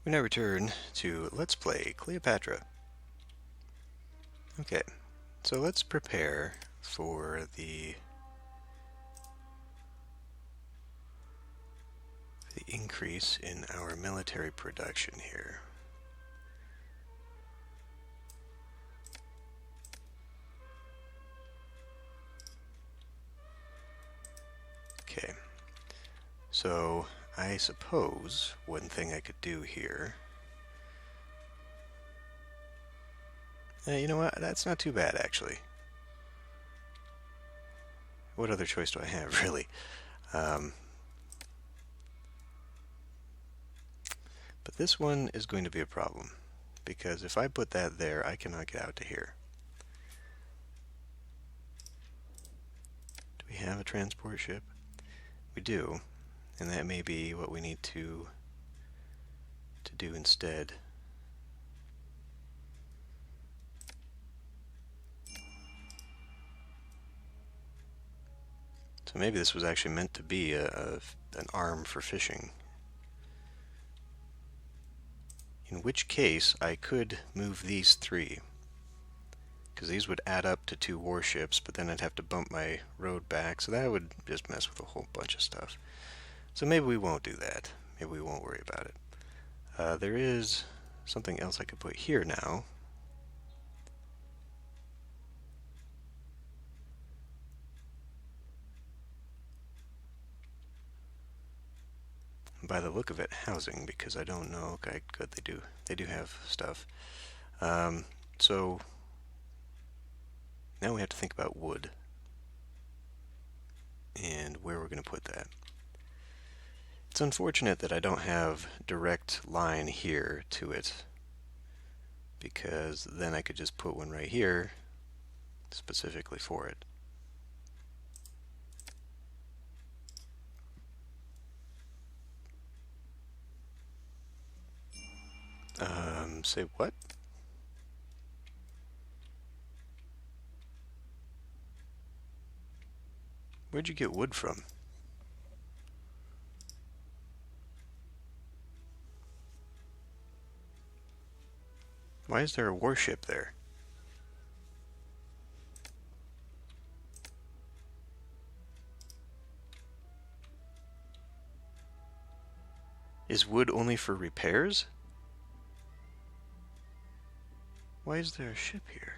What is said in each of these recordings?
We now return to Let's Play Cleopatra. Okay, so let's prepare for the increase in our military production here. Okay, so I suppose one thing I could do here... you know what? That's not too bad, actually. What other choice do I have, really? But this one is going to be a problem, because if I put that there, I cannot get out to here. Do we have a transport ship? We do, and that may be what we need to do instead. So maybe this was actually meant to be an arm for fishing. In which case, I could move these three, because these would add up to 2 warships, but then I'd have to bump my road back, so that would just mess with a whole bunch of stuff. So maybe we won't do that. Maybe we won't worry about it. There is something else I could put here now. By the look of it, housing, because I don't know. Okay, good, they do have stuff. So now we have to think about wood and where we're going to put that. It's unfortunate that I don't have direct line here to it, because then I could just put one right here specifically for it. Say what? Where'd you get wood from? Why is there a warship there? Is wood only for repairs? Why is there a ship here?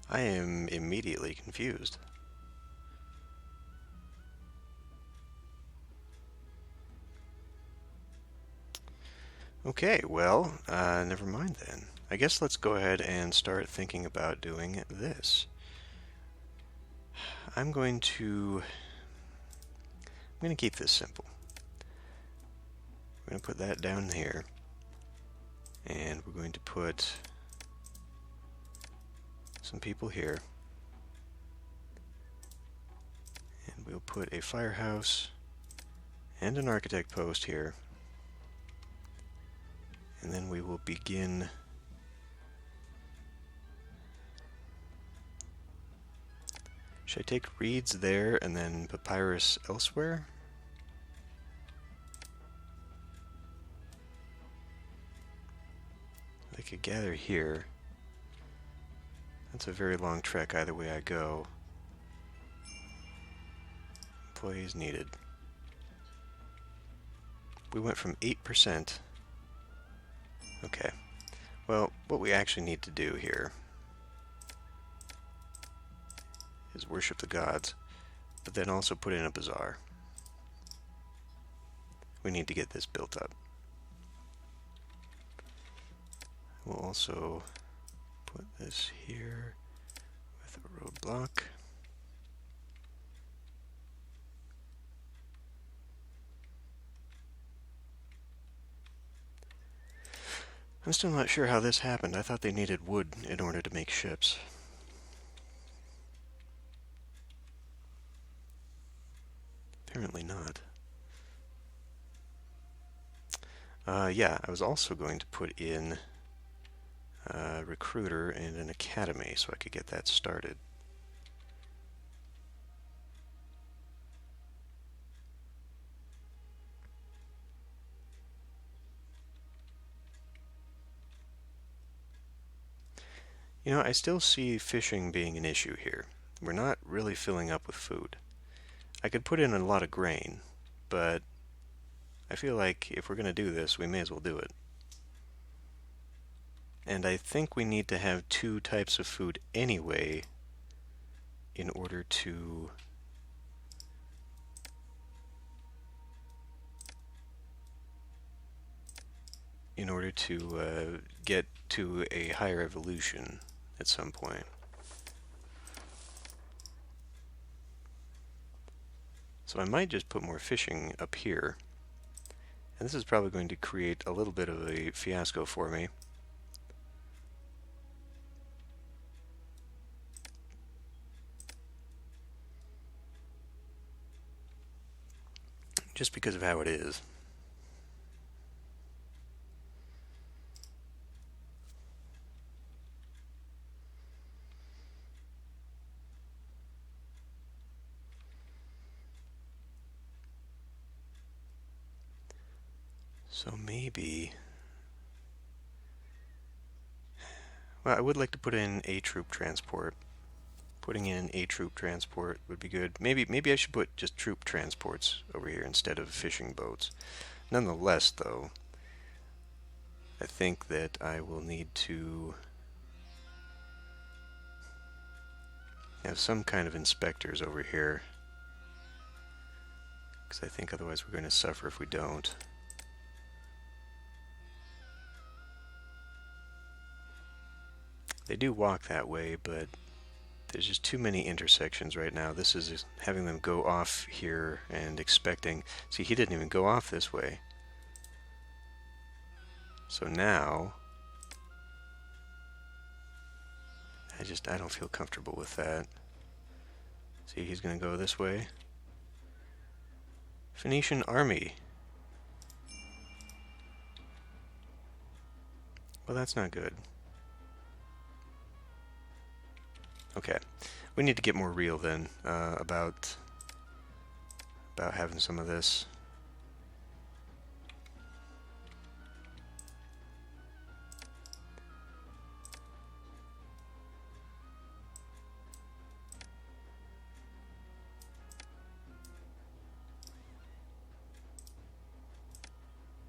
I am immediately confused. Okay, well, never mind then. I guess let's go ahead and start thinking about doing this. I'm going to keep this simple. We're going to put that down here, and we're going to put some people here, and we'll put a firehouse and an architect post here, and then we will begin should I take reeds there and then papyrus elsewhere? I could gather here. That's a very long trek either way I go. Employees needed. We went from 8%. Okay. Well, what we actually need to do here is worship the gods, but then also put in a bazaar. We need to get this built up. We'll also put this here with a roadblock. I'm still not sure how this happened. I thought they needed wood in order to make ships. Apparently not. Yeah, I was also going to put in a recruiter and an academy so I could get that started. You know, I still see fishing being an issue here. We're not really filling up with food. I could put in a lot of grain, but I feel like if we're going to do this, we may as well do it. And I think we need to have two types of food anyway in order to get to a higher evolution at some point. So I might just put more fishing up here. And this is probably going to create a little bit of a fiasco for me. Just because of how it is. So maybe... Well, I would like to put in a troop transport. Putting in a troop transport would be good. Maybe I should put just troop transports over here instead of fishing boats. Nonetheless, though, I think that I will need to have some kind of inspectors over here, because I think otherwise we're going to suffer if we don't. They do walk that way, but there's just too many intersections right now. This is having them go off here and expecting... See, he didn't even go off this way. So now... I don't feel comfortable with that. See, he's going to go this way. Phoenician army. Well, that's not good. Okay, we need to get more real then about having some of this.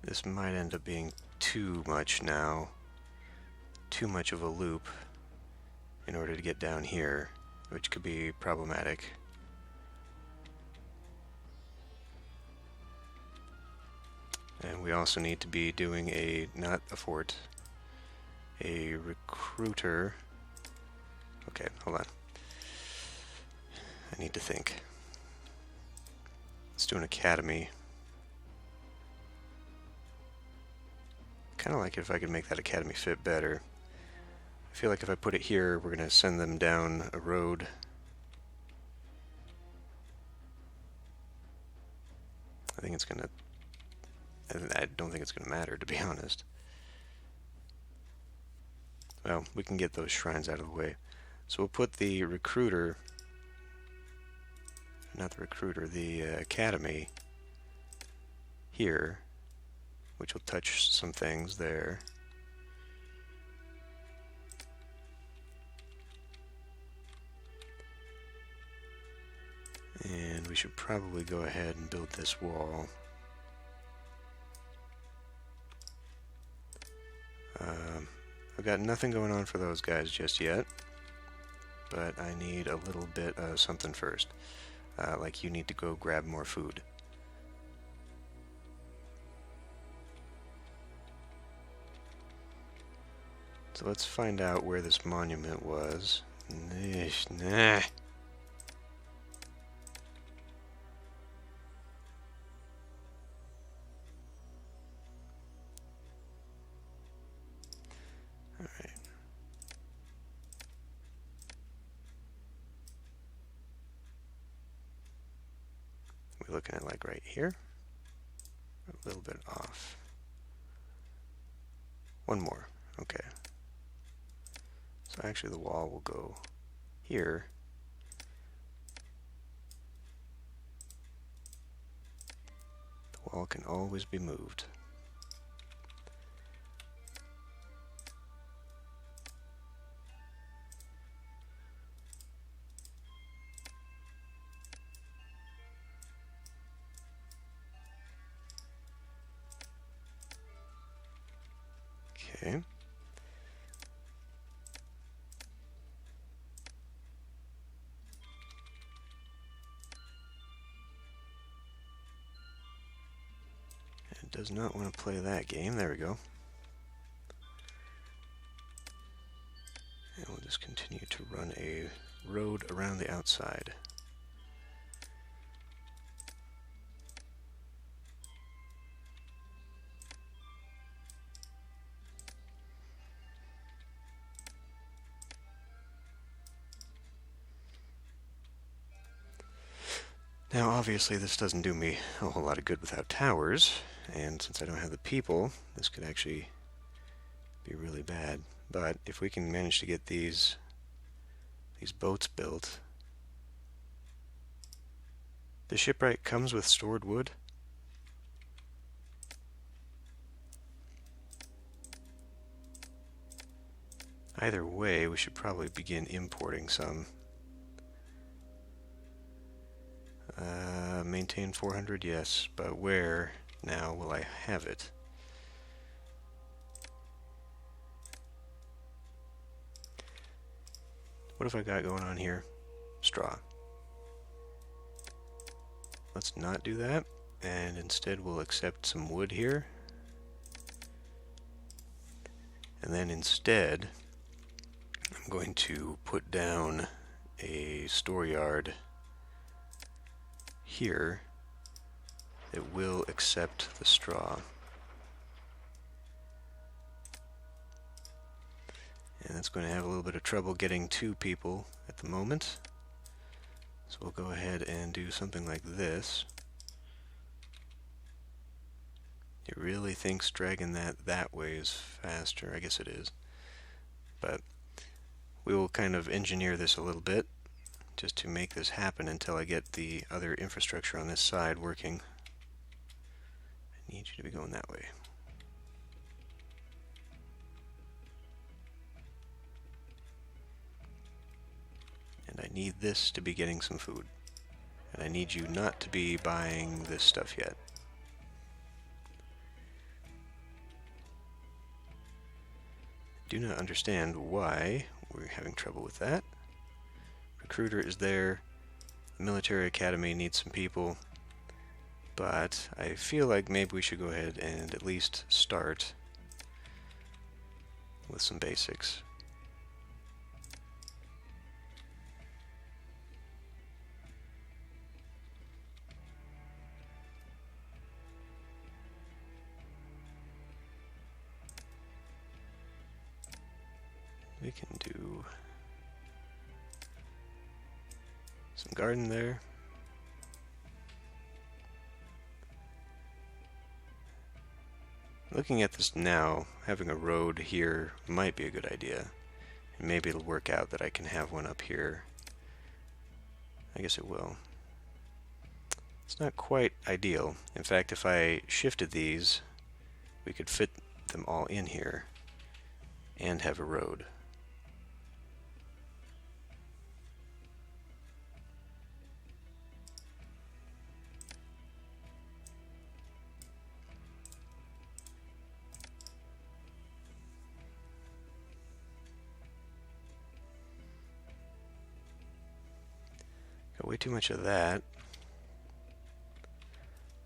This might end up being too much now. Too much of a loop in order to get down here, which could be problematic. And we also need to be doing not a fort, a recruiter. Okay, hold on. I need to think. Let's do an academy. Kind of like if I could make that academy fit better. I feel like if I put it here, we're going to send them down a road. I don't think it's going to matter, to be honest. Well, we can get those shrines out of the way. So we'll put the recruiter, not the recruiter, the academy here, which will touch some things there. And we should probably go ahead and build this wall. I've got nothing going on for those guys just yet, but I need a little bit of something first. Like you need to go grab more food. So let's find out where this monument was. Nah. Alright. We're looking at like right here. A little bit off. One more. Okay. So actually the wall will go here. The wall can always be moved. Okay. It does not want to play that game. There we go. And we'll just continue to run a road around the outside. Now, obviously, this doesn't do me a whole lot of good without towers, and since I don't have the people, this could actually be really bad. But if we can manage to get these boats built. The shipwright comes with stored wood? Either way, we should probably begin importing some. Maintain 400, yes, but where now will I have it? What have I got going on here? Straw. Let's not do that, and instead we'll accept some wood here. And then instead, I'm going to put down a store yard here that will accept the straw. And that's going to have a little bit of trouble getting 2 people at the moment. So we'll go ahead and do something like this. It really thinks dragging that way is faster. I guess it is. But we will kind of engineer this a little bit just to make this happen until I get the other infrastructure on this side working. I need you to be going that way. And I need this to be getting some food. And I need you not to be buying this stuff yet. Do not understand why we're having trouble with that. Recruiter is there. The military academy needs some people. But I feel like maybe we should go ahead and at least start with some basics. We can do some garden there. Looking at this now, having a road here might be a good idea. And maybe it'll work out that I can have one up here. I guess it will. It's not quite ideal. In fact, if I shifted these, we could fit them all in here and have a road. Got way too much of that.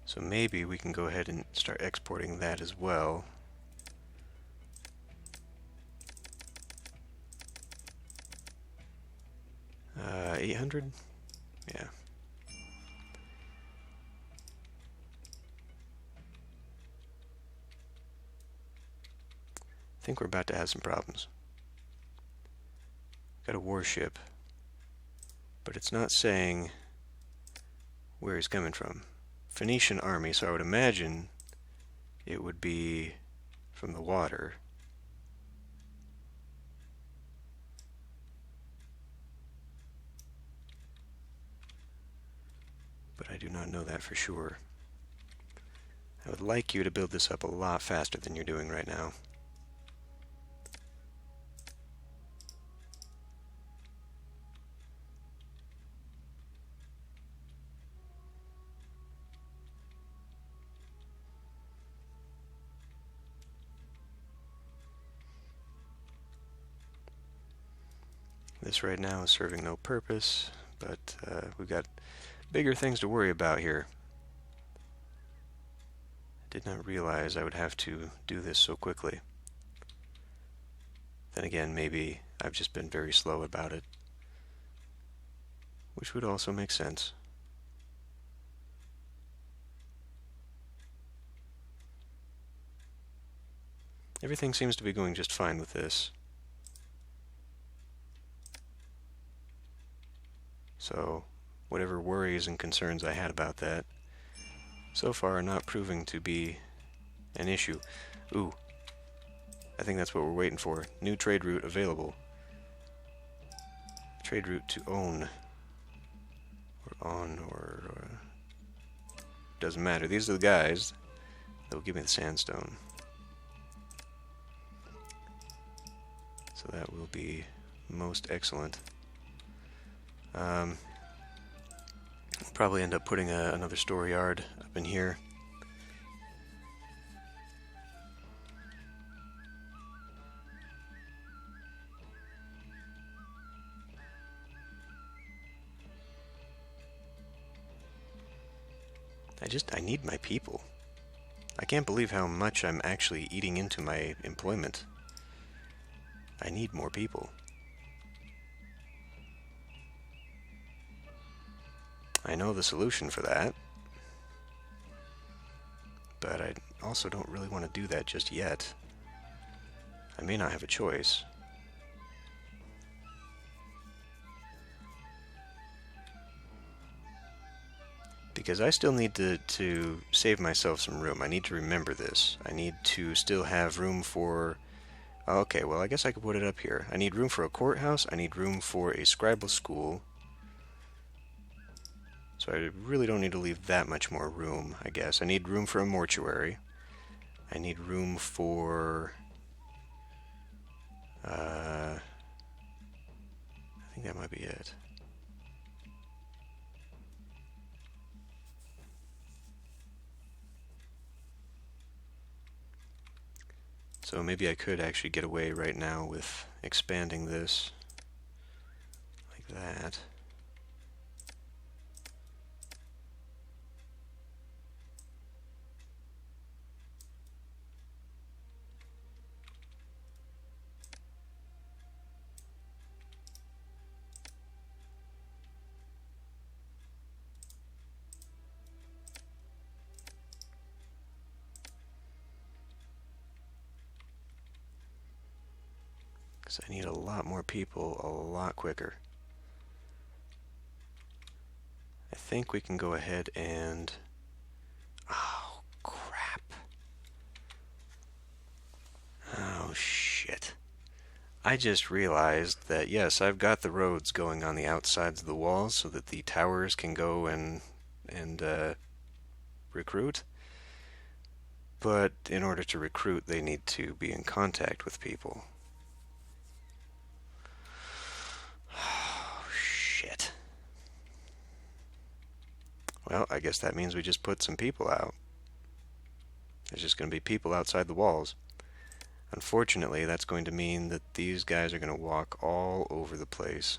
So maybe we can go ahead and start exporting that as well. 800? Yeah. I think we're about to have some problems. Got a warship, but it's not saying where he's coming from. Phoenician army, so I would imagine it would be from the water. But I do not know that for sure. I would like you to build this up a lot faster than you're doing right now. This right now is serving no purpose, but we've got bigger things to worry about here. I did not realize I would have to do this so quickly. Then again, maybe I've just been very slow about it, which would also make sense. Everything seems to be going just fine with this. So, whatever worries and concerns I had about that, so far are not proving to be an issue. Ooh, I think that's what we're waiting for. New trade route available. Trade route to own. Or on, or doesn't matter. These are the guys that will give me the sandstone. So that will be most excellent. We'll probably end up putting another store yard up in here. I need my people. I can't believe how much I'm actually eating into my employment. I need more people. I know the solution for that, but I also don't really want to do that just yet. I may not have a choice. Because I still need to save myself some room. I need to remember this. I need to still have room for... Okay, well, I guess I could put it up here. I need room for a courthouse. I need room for a scribal school. So I really don't need to leave that much more room, I guess. I need room for a mortuary. I need room for... I think that might be it. So maybe I could actually get away right now with expanding this like that. Because I need a lot more people a lot quicker. I think we can go ahead and... Oh, crap. Oh, shit. I just realized that, yes, I've got the roads going on the outsides of the walls so that the towers can go and recruit. But in order to recruit, they need to be in contact with people. Oh, shit. Well, I guess that means we just put some people out. There's just going to be people outside the walls. Unfortunately, that's going to mean that these guys are going to walk all over the place.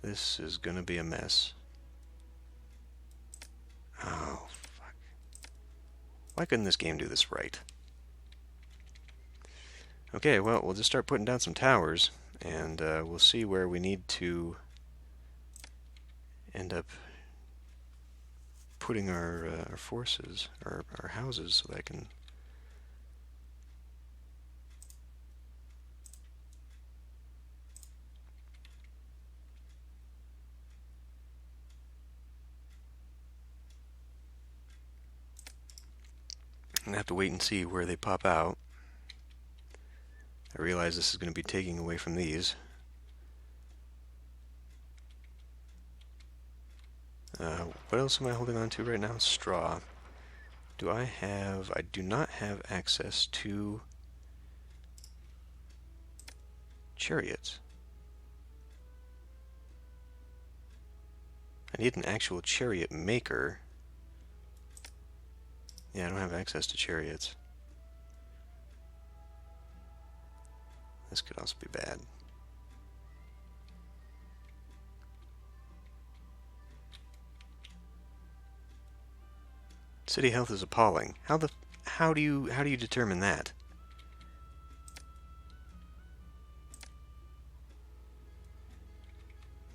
This is going to be a mess. Oh, fuck. Why couldn't this game do this right? Okay, well, we'll just start putting down some towers, and we'll see where we need to end up putting our forces, our houses, so that I can... I'm going to have to wait and see where they pop out. I realize this is going to be taking away from these. What else am I holding on to right now? Straw. Do I have... I do not have access to chariots. I need an actual chariot maker. Yeah, I don't have access to chariots. This could also be bad. City health is appalling. How do you determine that?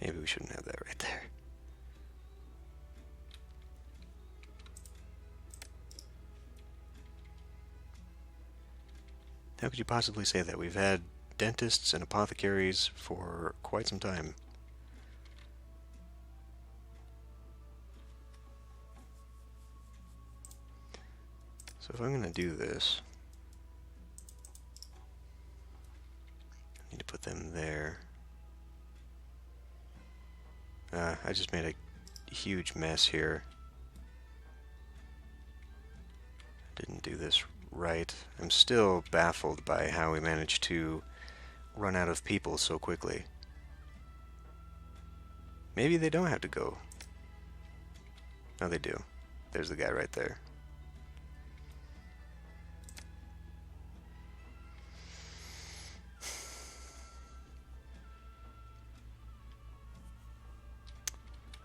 Maybe we shouldn't have that right there. How could you possibly say that? We've had dentists and apothecaries for quite some time. So if I'm going to do this, I need to put them there. I just made a huge mess here. Didn't do this right. I'm still baffled by how we managed to run out of people so quickly. Maybe they don't have to go. No, they do. There's the guy right there.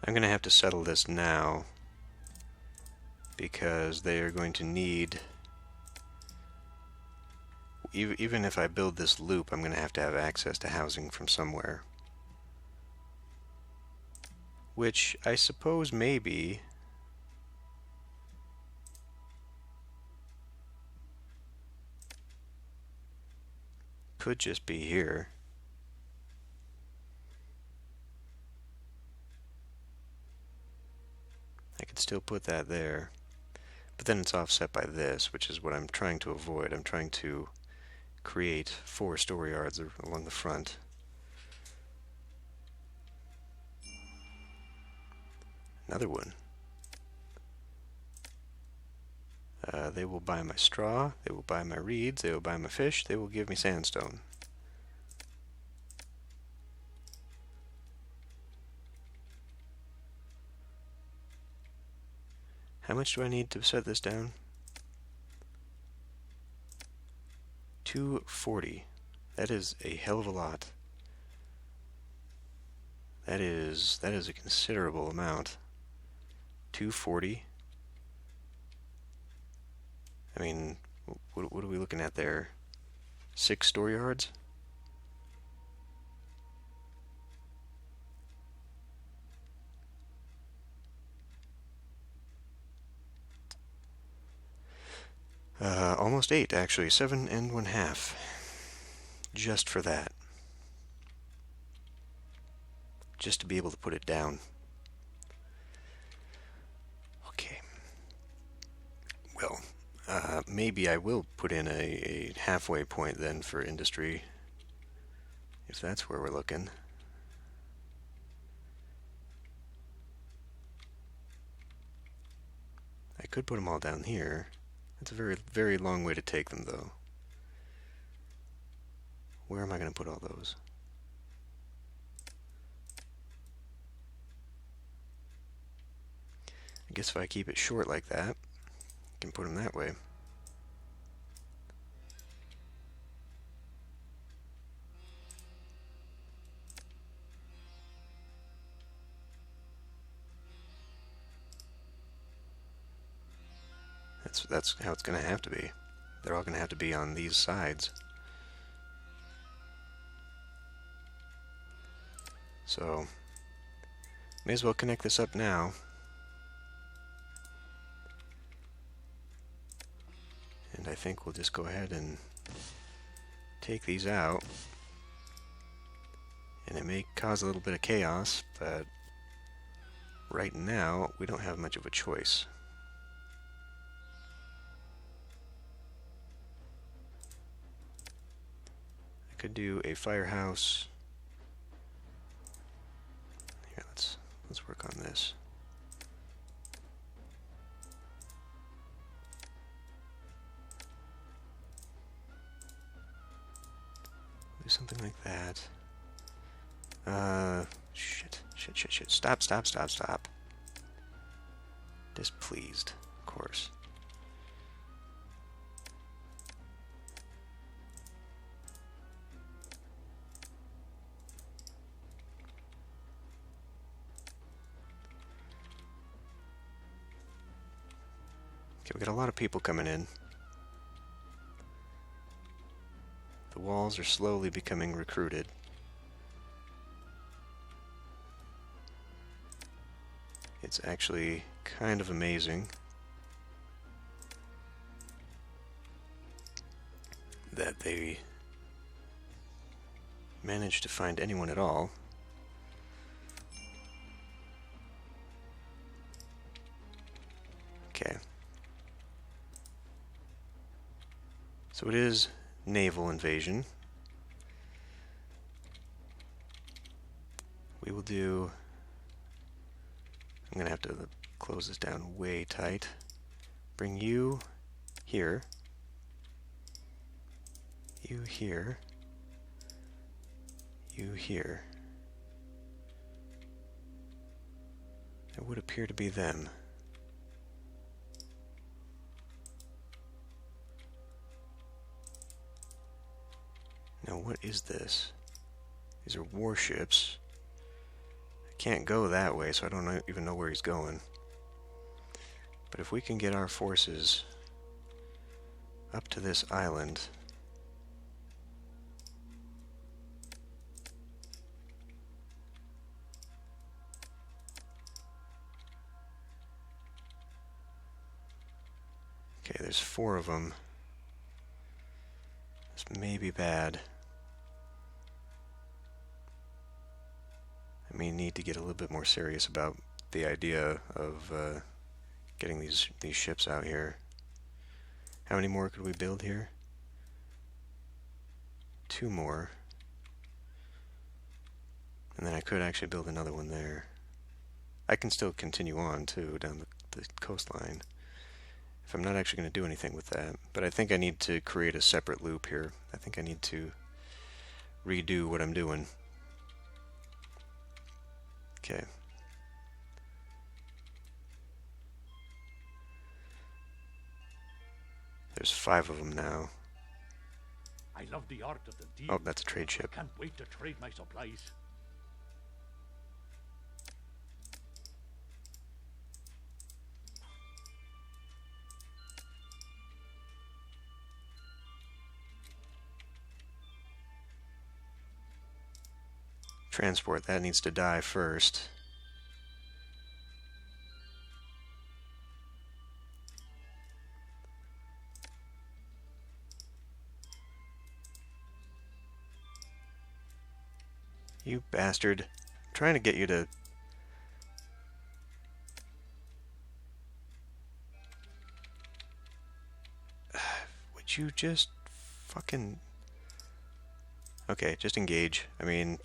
I'm going to have to settle this now because they are going to need, even if I build this loop, I'm going to have access to housing from somewhere. Which I suppose maybe could just be here. I could still put that there, but then it's offset by this, which is what I'm trying to avoid. I'm trying to create 4 story yards along the front. Another one. They will buy my straw, they will buy my reeds, they will buy my fish, they will give me sandstone. How much do I need to set this down? 240. That is a hell of a lot. That is a considerable amount. 240. I mean, what are we looking at there? 6 store yards? Almost 8, actually. 7 and 1/2. Just for that. Just to be able to put it down. Okay. Well, maybe I will put in a halfway point then for industry, if that's where we're looking. I could put them all down here. It's a very, very long way to take them, though. Where am I going to put all those? I guess if I keep it short like that, I can put them that way. That's how it's going to have to be. They're all going to have to be on these sides. So, may as well connect this up now. And I think we'll just go ahead and take these out. And it may cause a little bit of chaos, but right now we don't have much of a choice. I could do a firehouse. Here, let's work on this. Do something like that. Shit. Stop. Displeased, of course. Okay, we got a lot of people coming in. The walls are slowly becoming recruited. It's actually kind of amazing that they managed to find anyone at all. Okay. So it is Naval Invasion. We will do... I'm gonna have to close this down way tight. Bring you here. You here. You here. It would appear to be them. Now what is this? These are warships. I can't go that way, so I don't even know where he's going. But if we can get our forces up to this island... Okay, there's 4 of them. This may be bad. I may need to get a little bit more serious about the idea of getting these ships out here. How many more could we build here? 2 more. And then I could actually build another one there. I can still continue on, too, down the coastline. If I'm not actually going to do anything with that. But I think I need to create a separate loop here. I think I need to redo what I'm doing. Okay. There's 5 of them now. I love the art of the deal. Oh, that's a trade ship. Can't wait to trade my supplies. Transport, that needs to die first. You bastard. I'm trying to get you to... Would you just fucking... Okay, just engage. I mean...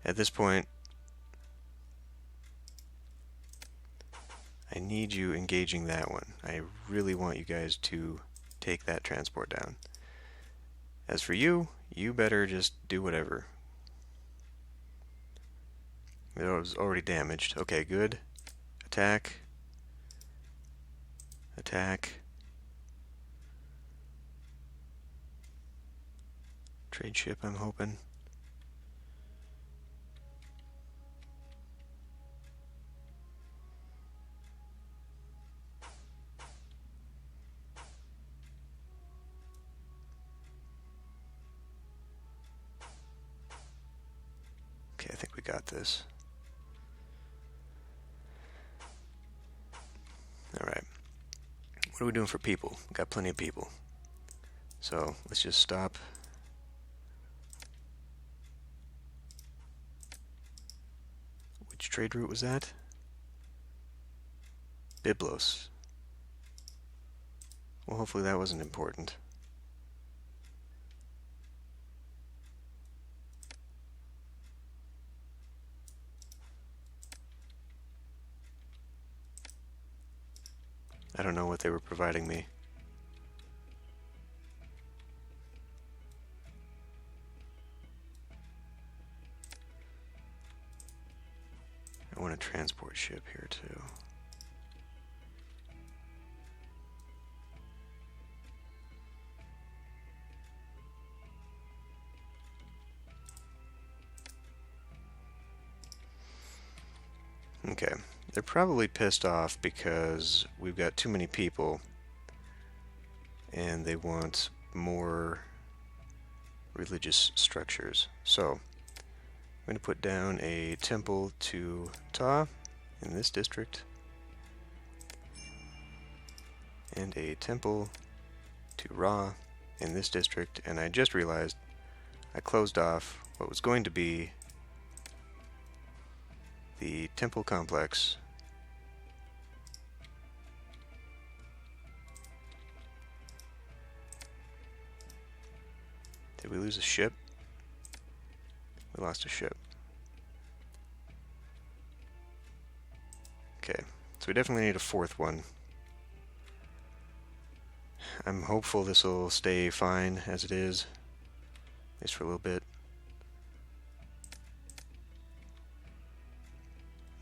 At this point, I need you engaging that one. I really want you guys to take that transport down. As for you, you better just do whatever. It was already damaged. Okay, good. Attack. Attack. Trade ship, I'm hoping. Okay, I think we got this. Alright. What are we doing for people? We've got plenty of people. So, let's just stop. Which trade route was that? Byblos. Well, hopefully that wasn't important. I don't know what they were providing me. I want a transport ship here too. Okay. They're probably pissed off because we've got too many people and they want more religious structures. So, I'm going to put down a temple to Ptah in this district, and a temple to Ra in this district, and I just realized I closed off what was going to be the temple complex Did we lose a ship? We lost a ship. Okay, so we definitely need a fourth one. I'm hopeful this will stay fine as it is, at least for a little bit.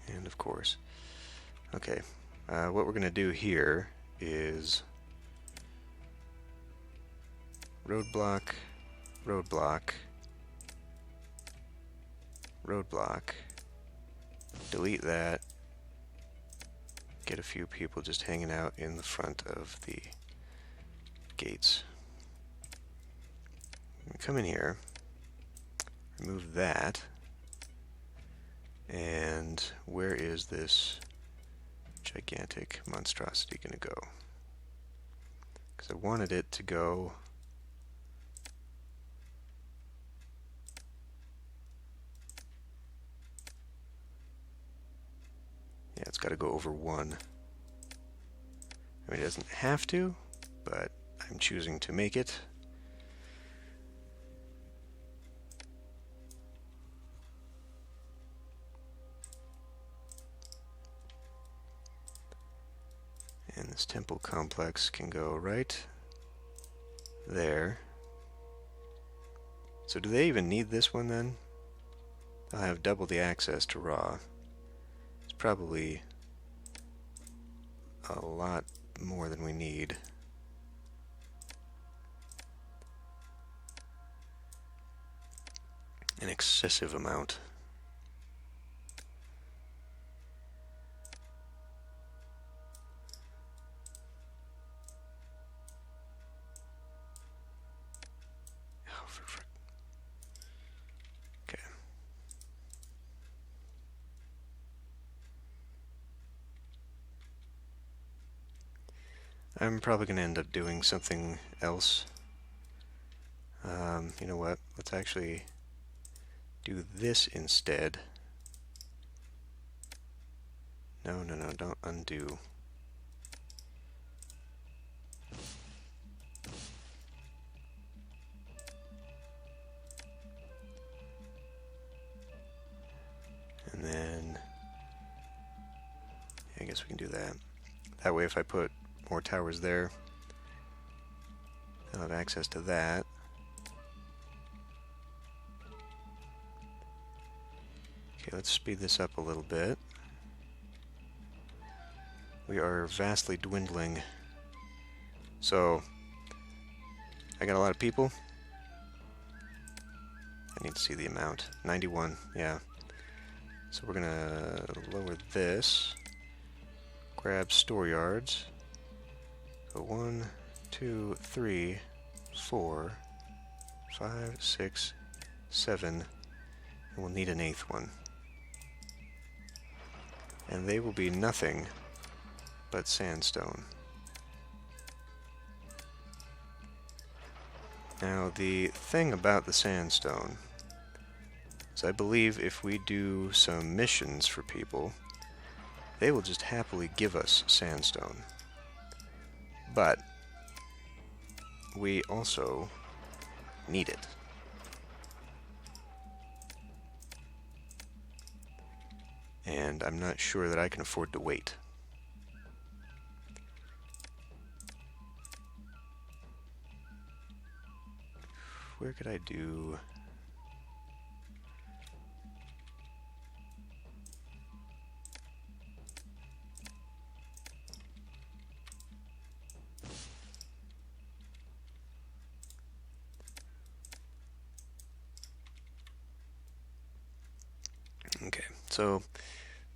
And of course. Okay, what we're going to do here is roadblock, roadblock, roadblock, delete that, get a few people just hanging out in the front of the gates. Come in here, remove that, and where is this gigantic monstrosity going to go? Because I wanted it to go yeah, it's got to go over one. I mean, it doesn't have to, but I'm choosing to make it. And this temple complex can go right there. So do they even need this one then? They'll have double the access to Ra. It's probably a lot more than we need. An excessive amount. Oh, for frick. Okay. I'm probably going to end up doing something else. You know what? Let's actually do this instead. No, no, no, don't undo. And then, I guess we can do that. That way if I put more towers there, they'll have access to that. Okay, let's speed this up a little bit. We are vastly dwindling. So, I got a lot of people. I need to see the amount. 91, yeah. So we're gonna lower this. Grab store yards. So 1, 2, 3, 4, 5, 6, 7, and we'll need an eighth one. And they will be nothing but sandstone. Now the thing about the sandstone is I believe if we do some missions for people, they will just happily give us sandstone. But we also need it. And I'm not sure that I can afford to wait. Where could I do... Okay, so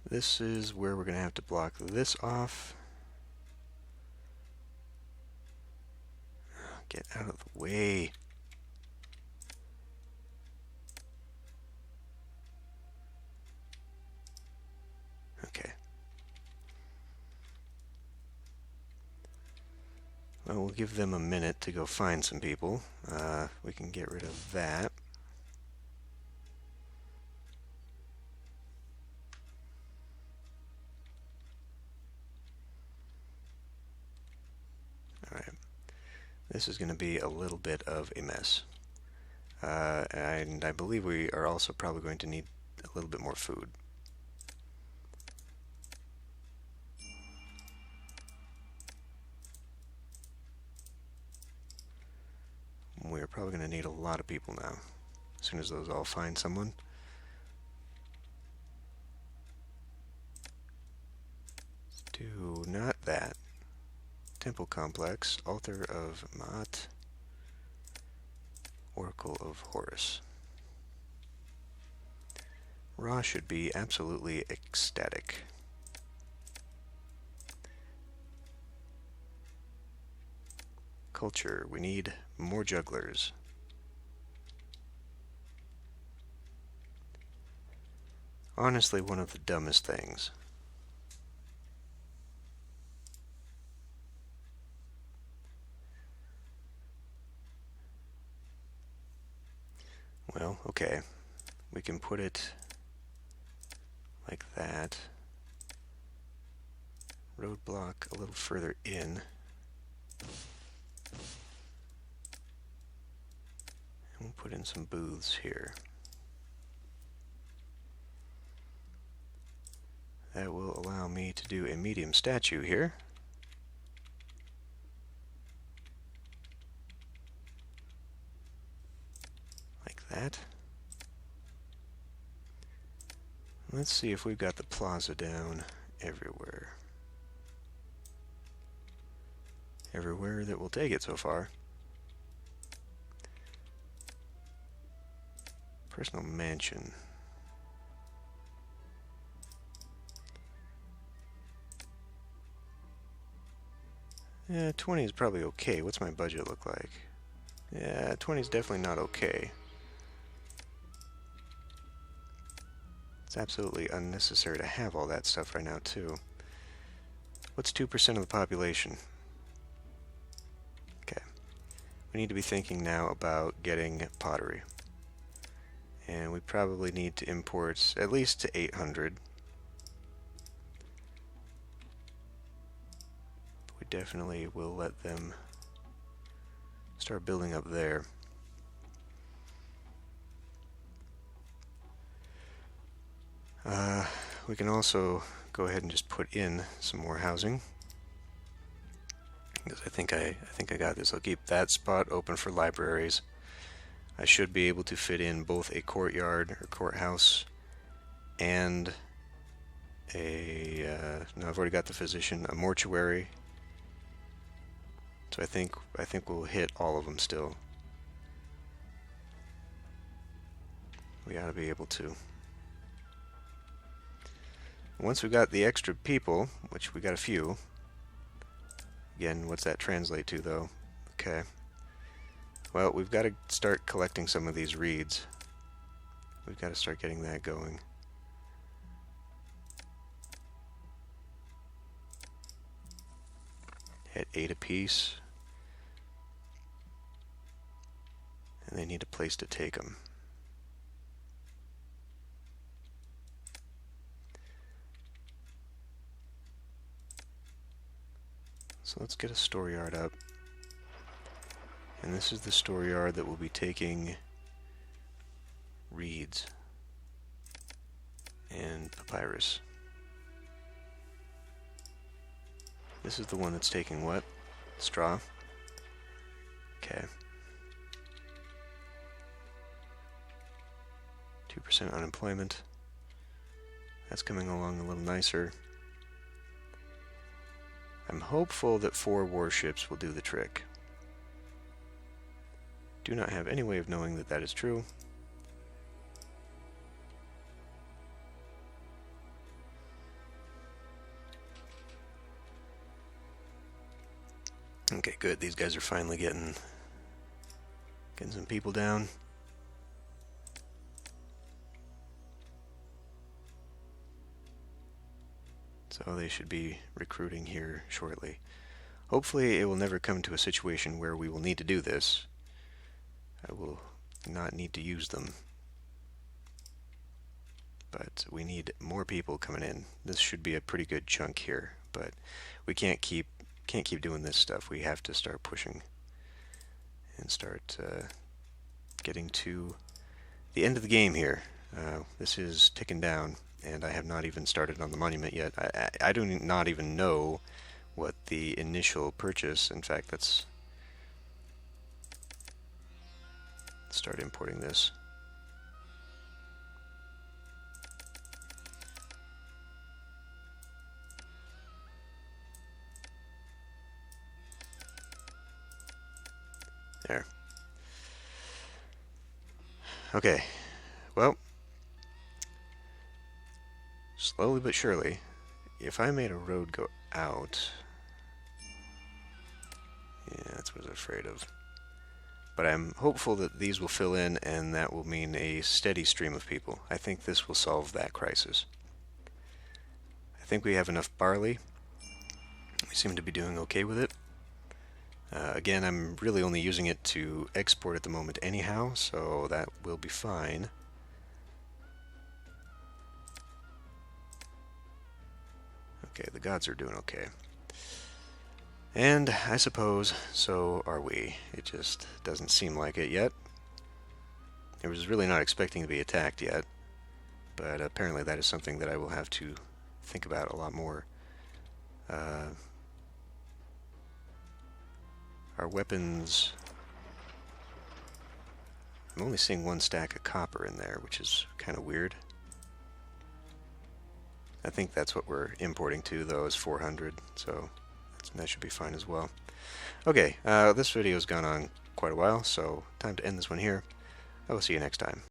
this is where we're going to have to block this off. Get out of the way. Okay. Well, we'll give them a minute to go find some people. We can get rid of that. Alright. This is going to be a little bit of a mess. And I believe we are also probably going to need a little bit more food. We're probably going to need a lot of people now, as soon as those all find someone. Let's do not that. Temple Complex, Altar of Maat, Oracle of Horus. Ra should be absolutely ecstatic. Culture, we need more jugglers. Honestly, one of the dumbest things. Well, okay. We can put it like that. Roadblock a little further in. And we'll put in some booths here. That will allow me to do a medium statue here. Like that. Let's see if we've got the plaza down everywhere. Everywhere that will take it so far. Personal mansion. Yeah, 20 is probably okay. What's my budget look like? Yeah, 20 is definitely not okay. It's absolutely unnecessary to have all that stuff right now, too. What's 2% of the population? Okay. We need to be thinking now about getting pottery. And we probably need to import at least to 800. We definitely will let them start building up there. We can also go ahead and just put in some more housing, because I think I got this. I'll keep that spot open for libraries. I should be able to fit in both a courtyard or courthouse and a no, I've already got the physician, a mortuary. So I think we'll hit all of them still. We ought to be able to. Once we got the extra people, which we got a few. Again, what's that translate to, though? Okay. Well, we've got to start collecting some of these reeds. We've got to start getting that going. At 8 apiece. And they need a place to take them. So let's get a storeyard up. And this is the storeyard that will be taking reeds and papyrus. This is the one that's taking what? Straw? Okay. 2% unemployment. That's coming along a little nicer. I'm hopeful that 4 warships will do the trick. Do not have any way of knowing that that is true. Okay, good. These guys are finally getting Getting some people down. So they should be recruiting here shortly. Hopefully it will never come to a situation where we will need to do this. I will not need to use them. But we need more people coming in. This should be a pretty good chunk here, but we can't keep doing this stuff. We have to start pushing and start getting to the end of the game here. This is ticking down, and I have not even started on the monument yet. I do not even know what the initial purchase. In fact, let's start importing this. There. Okay. Well, slowly but surely, if I made a road go out... Yeah, that's what I was afraid of. But I'm hopeful that these will fill in, and that will mean a steady stream of people. I think this will solve that crisis. I think we have enough barley. We seem to be doing okay with it. Again, I'm really only using it to export at the moment anyhow, so that will be fine. Okay, the gods are doing okay. And I suppose so are we. It just doesn't seem like it yet. I was really not expecting to be attacked yet, but apparently that is something that I will have to think about a lot more. Our weapons... I'm only seeing one stack of copper in there, which is kind of weird. I think that's what we're importing to, though, is 400, so that should be fine as well. Okay, this video's gone on quite a while, so time to end this one here. I will see you next time.